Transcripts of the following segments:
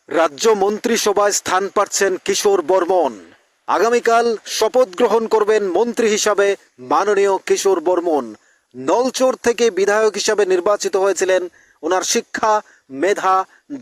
রাজ্য মন্ত্রিসভায় স্থান পাচ্ছেন কিশোর বর্মন। আগামীকাল শপথ গ্রহণ করবেন মন্ত্রী হিসাবে মাননীয় কিশোর বর্মন। নলচর থেকে বিধায়ক হিসাবে নির্বাচিত হয়েছিলেন। ওনার শিক্ষা, মেধা,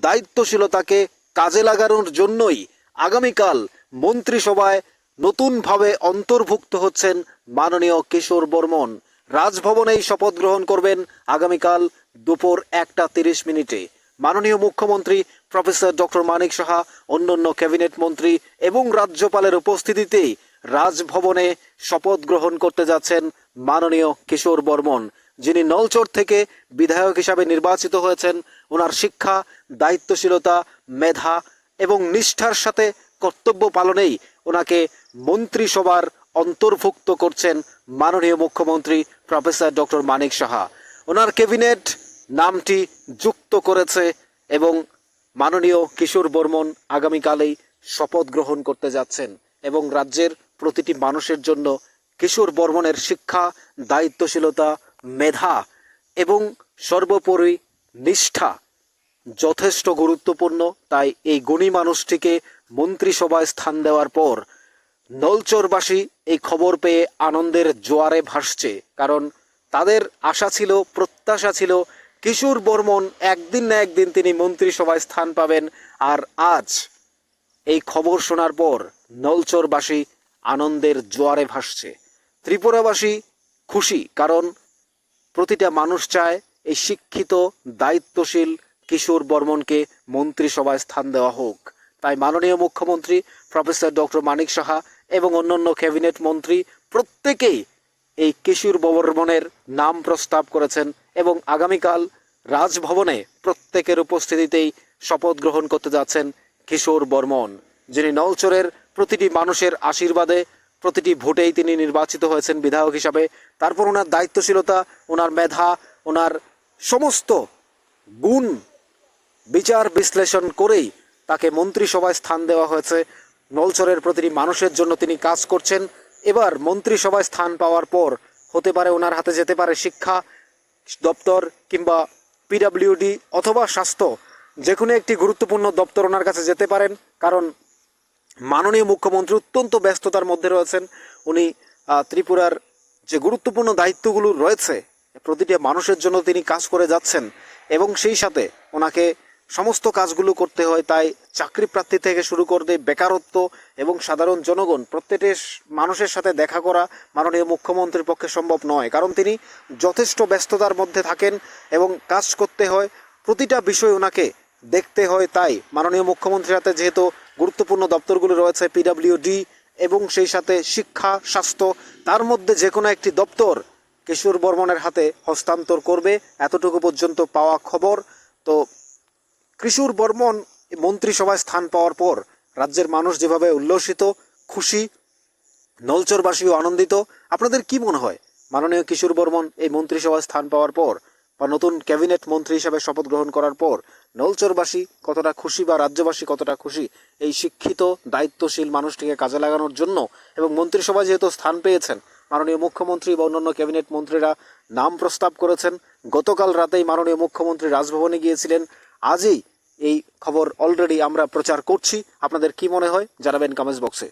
দায়িত্বশীলতাকে কাজে লাগানোর জন্যই আগামীকাল মন্ত্রিসভায় নতুনভাবে অন্তর্ভুক্ত হচ্ছেন মাননীয় কিশোর বর্মন। রাজভবনেই শপথ গ্রহণ করবেন আগামীকাল দুপুর 1:30 মাননীয় মুখ্যমন্ত্রী প্রফেসর ডক্টর মানিক সাহা, অন্যান্য ক্যাবিনেট মন্ত্রী এবং রাজ্যপালের উপস্থিতিতেই রাজভবনে শপথ গ্রহণ করতে যাচ্ছেন মাননীয় কিশোর বর্মন, যিনি নলচর থেকে বিধায়ক হিসাবে নির্বাচিত হয়েছেন। ওনার শিক্ষা, দায়িত্বশীলতা, মেধা এবং নিষ্ঠার সাথে কর্তব্য পালনেই ওনাকে মন্ত্রিসভার অন্তর্ভুক্ত করছেন মাননীয় মুখ্যমন্ত্রী প্রফেসর ডক্টর মানিক সাহা। ওনার ক্যাবিনেট নামটি যুক্ত করেছে এবং মাননীয় কিশোর বর্মন আগামীকালেই শপথ গ্রহণ করতে যাচ্ছেন এবং রাজ্যের প্রতিটি মানুষের জন্য কিশোর বর্মনের শিক্ষা, দায়িত্বশীলতা, মেধা এবং সর্বোপরি নিষ্ঠা যথেষ্ট গুরুত্বপূর্ণ। তাই এই গুণী মানুষটিকে মন্ত্রিসভায় স্থান দেওয়ার পর নলচরবাসী এই খবর পেয়ে আনন্দের জোয়ারে ভাসছে, কারণ তাদের আশা ছিল, প্রত্যাশা ছিল কিশোর বর্মন একদিন না একদিন তিনি মন্ত্রিসভায় স্থান পাবেন। আর আজ এই খবর শোনার পর নলচরবাসী আনন্দের জোয়ারে ভাসছে। ত্রিপুরাবাসী খুশি, কারণ প্রতিটা মানুষ চায় এই শিক্ষিত, দায়িত্বশীল কিশোর বর্মনকে মন্ত্রিসভায় স্থান দেওয়া হোক। তাই মাননীয় মুখ্যমন্ত্রী প্রফেসর ডক্টর মানিক সাহা এবং অন্যান্য ক্যাবিনেট মন্ত্রী প্রত্যেকেই এই কিশোর বর্মনের নাম প্রস্তাব করেছেন এবং আগামীকাল রাজভবনে প্রত্যেকের উপস্থিতিতেই শপথ গ্রহণ করতে যাচ্ছেন কিশোর বর্মন, যিনি নলচরের প্রতিটি মানুষের আশীর্বাদে, প্রতিটি ভোটেই তিনি নির্বাচিত হয়েছেন বিধায়ক হিসাবে। তারপর ওনার দায়িত্বশীলতা, ওনার মেধা, ওনার সমস্ত গুণ বিচার বিশ্লেষণ করেই তাকে মন্ত্রিসভায় স্থান দেওয়া হয়েছে। নলচরের প্রতিটি মানুষের জন্য তিনি কাজ করছেন। এবার মন্ত্রিসভায় স্থান পাওয়ার পর হতে পারে ওনার হাতে যেতে পারে শিক্ষা দপ্তর কিংবা পিডাব্লিউডি অথবা স্বাস্থ্য, যে কোনো একটি গুরুত্বপূর্ণ দপ্তর ওনার কাছে যেতে পারেন, কারণ মাননীয় মুখ্যমন্ত্রী অত্যন্ত ব্যস্ততার মধ্যে রয়েছেন। উনি ত্রিপুরার যে গুরুত্বপূর্ণ দায়িত্বগুলো রয়েছে প্রতিটি মানুষের জন্য তিনি কাজ করে যাচ্ছেন এবং সেই সাথে ওনাকে সমস্ত কাজগুলো করতে হয়। তাই চাকরি প্রার্থী থেকে শুরু করে বেকারত্ব এবং সাধারণ জনগণ প্রত্যেকটি মানুষের সাথে দেখা করা মাননীয় মুখ্যমন্ত্রীর পক্ষে সম্ভব নয়, কারণ তিনি যথেষ্ট ব্যস্ততার মধ্যে থাকেন এবং কাজ করতে হয়, প্রতিটা বিষয় ওনাকে দেখতে হয়। তাই মাননীয় মুখ্যমন্ত্রীর হাতে যেহেতু গুরুত্বপূর্ণ দপ্তরগুলো রয়েছে, পিডাব্লিউডি এবং সেই সাথে শিক্ষা, স্বাস্থ্য, তার মধ্যে যে কোনো একটি দপ্তর কিশোর বর্মনের হাতে হস্তান্তর করবে, এতটুকু পর্যন্ত পাওয়া খবর। তো কিশোর বর্মন মন্ত্রিসভায় স্থান পাওয়ার পর রাজ্যের মানুষ যেভাবে উল্লসিত, খুশি, নলচরবাসীও আনন্দিত। আপনাদের কি মনে হয় মাননীয় কিশোর বর্মন এই মন্ত্রিসভায় স্থান পাওয়ার পর বা নতুন ক্যাবিনেট মন্ত্রী হিসাবে শপথ গ্রহণ করার পর নলচরবাসী কতটা খুশি বা রাজ্যবাসী কতটা খুশি এই শিক্ষিত, দায়িত্বশীল মানুষটিকে কাজে লাগানোর জন্য? এবং মন্ত্রিসভায় যেহেতু স্থান পেয়েছেন, মাননীয় মুখ্যমন্ত্রী বা অন্যান্য ক্যাবিনেট মন্ত্রীরা নাম প্রস্তাব করেছেন, গতকাল রাতেই মাননীয় মুখ্যমন্ত্রী রাজভবনে গিয়েছিলেন, আজই এই খবর অলরেডি আমরা প্রচার করছি। আপনাদের কি মনে হয় জানাবেন কমেন্টস বক্সে।